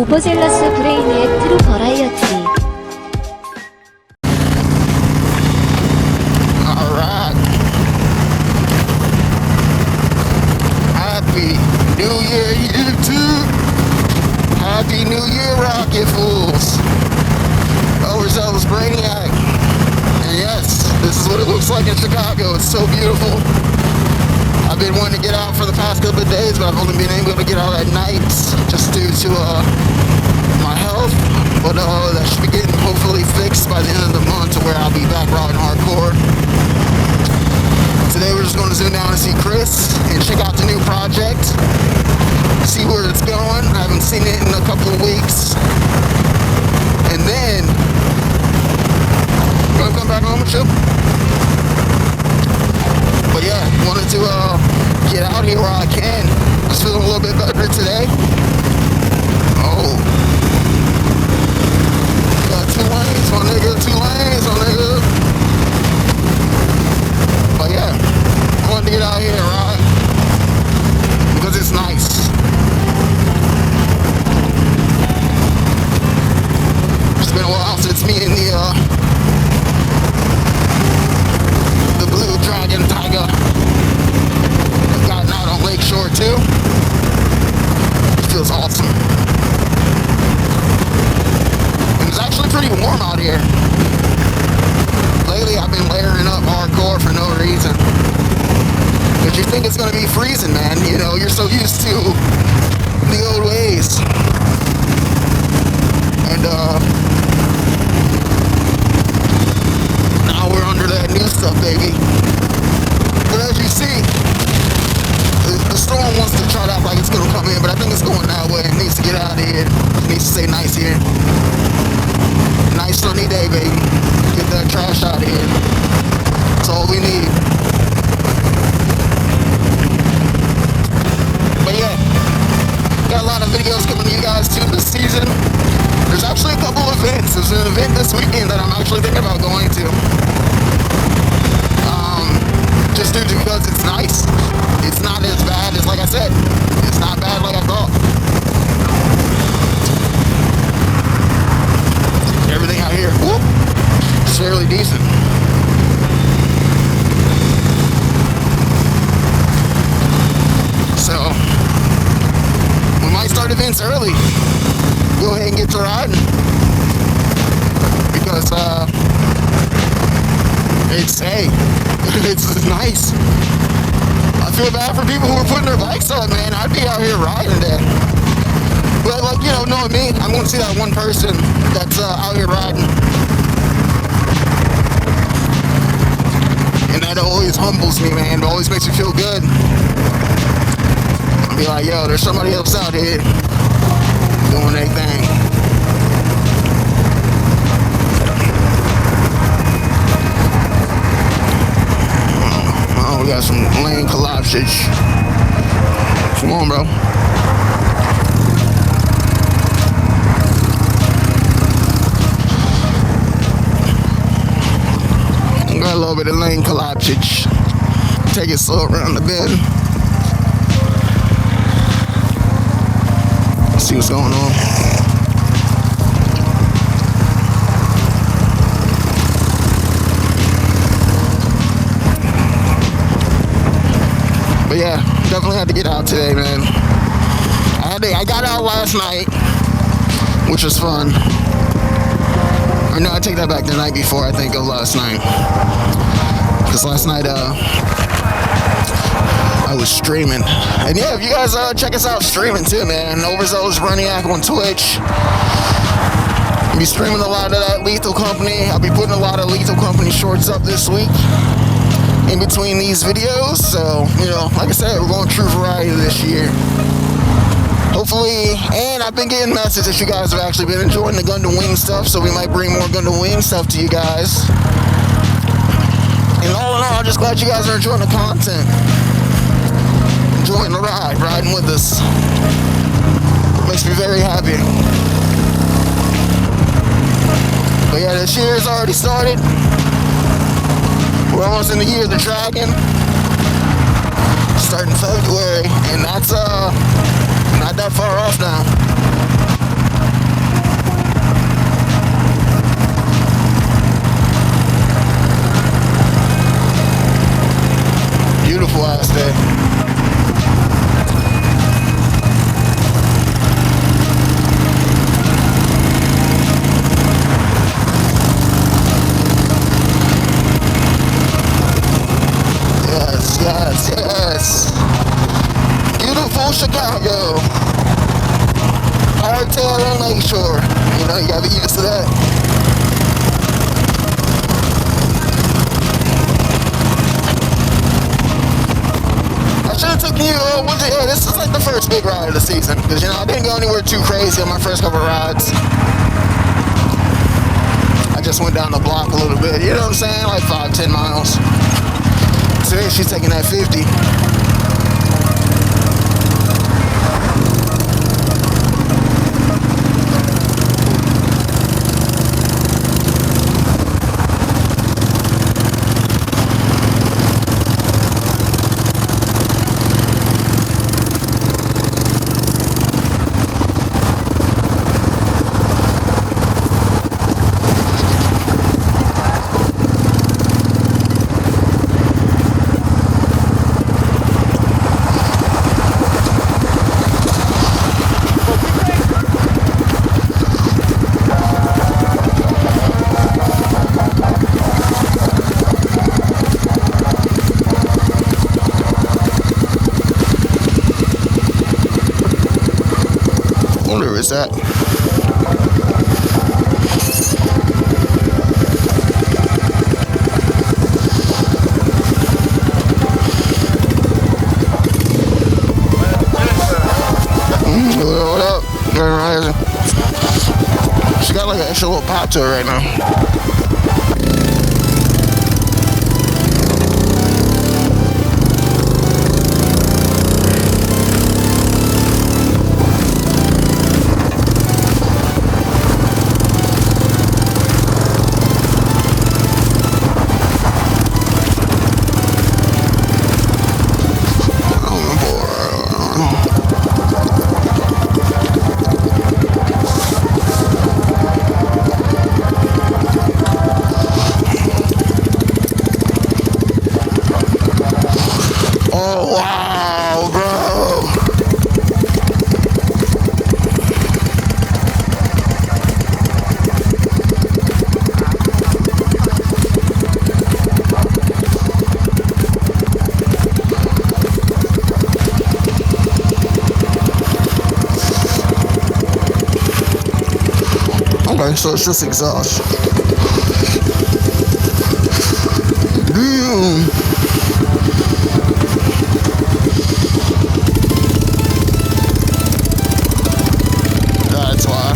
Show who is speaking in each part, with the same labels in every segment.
Speaker 1: 오버젤러스 브레이니의 트루 버라이어티.
Speaker 2: Alright. Happy New Year, YouTube. Happy New Year, Rocket Fools. Overzealous Brainiac. And yes, this is what it looks like in Chicago. It's so beautiful. I've been wanting to get out for the past couple of days, but I've only been able to get out at nights just due to my health. But that should be getting hopefully fixed by the end of the month to where I'll be back riding hardcore. Today we're just going to zoom down and see Chris and check out the new project, see where it's going. I haven't seen it in a couple of weeks. And then I'm going to come back home and chill. But yeah, wanted to get out here while I can. Just feeling a little bit better today. Oh. Got 2 lanes, my nigga. 2 lanes, my nigga. But yeah, I wanted to get out here and ride. Because it's nice. It's been a while since me and the Blue Dragon Tiger have gotten out on Lakeshore too. It feels awesome. And it's actually pretty warm out here. Lately I've been layering up hardcore for no reason. But you think it's gonna be freezing, man. You know, you're so used to the old ways. And now we're under that new stuff, baby. But as you see, the storm wants to try to act like it's gonna come in, but I think it's going that way. It needs to get out of here. It needs to stay nice here. Nice sunny day, baby. Get that trash out of here. That's all we need. But yeah, got a lot of videos coming to you guys too this season. There's actually a couple of events. There's an event this weekend that I'm actually thinking about going to. Just due to because it's nice. It's not as bad as, like I said, it's not bad like I thought. Everything out here, whoop, it's fairly decent. So, we might start events early. Go ahead and get to riding. Because, it's nice. I feel bad for people who are putting their bikes up, man. I'd be out here riding today. But, like, you know, knowing me, I'm going to see that one person that's out here riding. And that always humbles me, man. It always makes me feel good. I'll be like, yo, there's somebody else out here doing their thing. We got some lane collapsage. Come on, bro. Got a little bit of lane collapsage. Take it slow around the bend. Let's see what's going on. But yeah, definitely had to get out today, man. I got out last night, which was fun. Or no, I take that back, the night before, I think, of last night. Because last night, I was streaming. And yeah, if you guys check us out streaming too, man. Overzealous Brainiac on Twitch. I'll be streaming a lot of that Lethal Company. I'll be putting a lot of Lethal Company shorts up this week in between these videos. So, you know, like I said, we're going true variety this year. Hopefully, and I've been getting messages that you guys have actually been enjoying the Gun to Wing stuff, so we might bring more Gun to Wing stuff to you guys. And all in all, I'm just glad you guys are enjoying the content. Enjoying the ride, riding with us. Makes me very happy. But yeah, this year has already started. We're almost in the year of the dragon. Starting February, and that's not that far off now. beautiful ass day. Yes, yes, yes. Beautiful Chicago. Hardtail and Lakeshore. You know, you gotta be used to that. I should have took you, yeah, this is like the first big ride of the season. Because, you know, I didn't go anywhere too crazy on my first couple rides. I just went down the block a little bit, you know what I'm saying? Like 5-10 miles. Today she's taking that 50. Where is that? What up? She got like an extra little pop to her right now. Oh wow, bro. Okay, so it's just exhaust. Damn. That's why.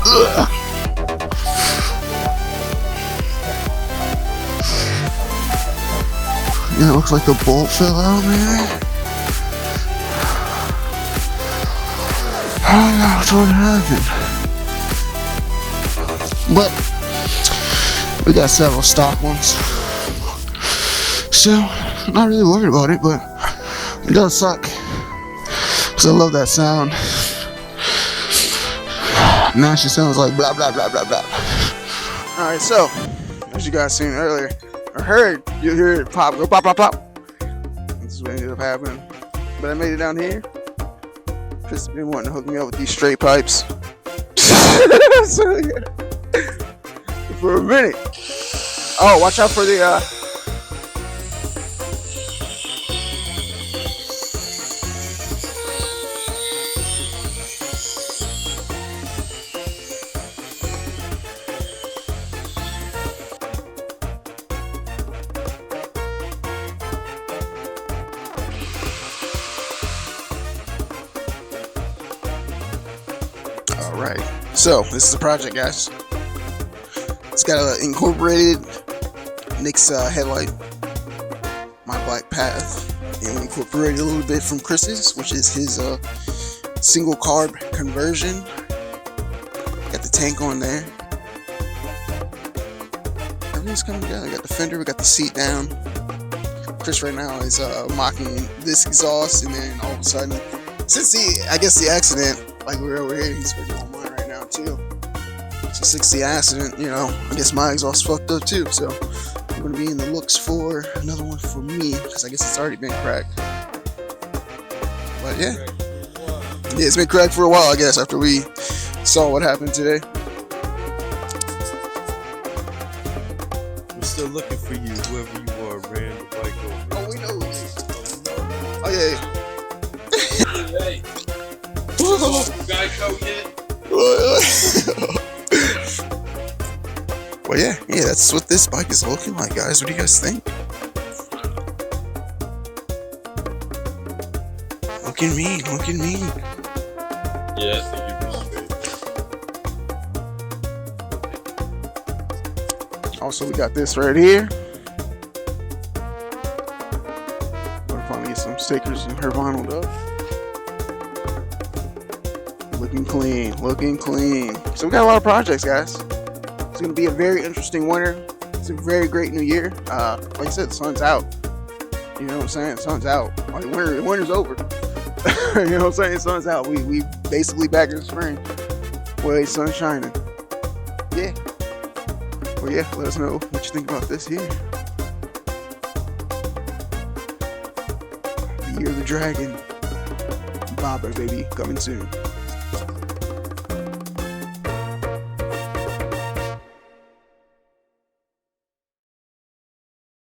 Speaker 2: Ugh. Yeah, it looks like the bolt fell out, man. I don't know what happened. But we got several stock ones. So, not really worried about it, but it does suck. Because I love that sound. Now she sounds like blah, blah, blah, blah, blah. Alright, so, as you guys seen earlier, or heard, you hear it pop, go pop, pop, pop. This is what ended up happening. But I made it down here. Chris has been wanting to hook me up with these straight pipes. So, yeah. For a minute. Oh, watch out for the, Alright, so this is the project, guys. It's got an incorporated Nick's headlight, my black path, and we incorporated a little bit from Chris's, which is his single carb conversion. Got the tank on there. Everything's coming together. We got the fender, we got the seat down. Chris right now is mocking this exhaust, and then all of a sudden, since I guess the accident, like we're over here, he's working on mine right now too. 60 accident, you know, I guess my exhaust fucked up too, so I'm gonna be in the looks for another one for me, because I guess it's already been cracked. But yeah, it's been cracked for a while, I guess, after we saw what happened today.
Speaker 3: We're still looking for you, whoever you are, ran the bike over.
Speaker 2: Oh, we know. Oh yeah.
Speaker 3: Hey, Geico yet?
Speaker 2: Well, yeah, that's what this bike is looking like, guys. What do you guys think? Looking mean, looking mean.
Speaker 3: Yeah, I think you'd be straight.
Speaker 2: Also, we got this right here. We'll finally get some stickers and her vinyl up. Looking clean, looking clean. So we got a lot of projects, guys. It's gonna be a very interesting winter. It's a very great new year. Like I said, the sun's out. You know what I'm saying? The sun's out. Like winter's over. You know what I'm saying? The sun's out. We basically back in the spring. Well, sun's shining. Yeah. Well, yeah. Let us know what you think about this here. The Year of the Dragon. Bobber, baby, coming soon.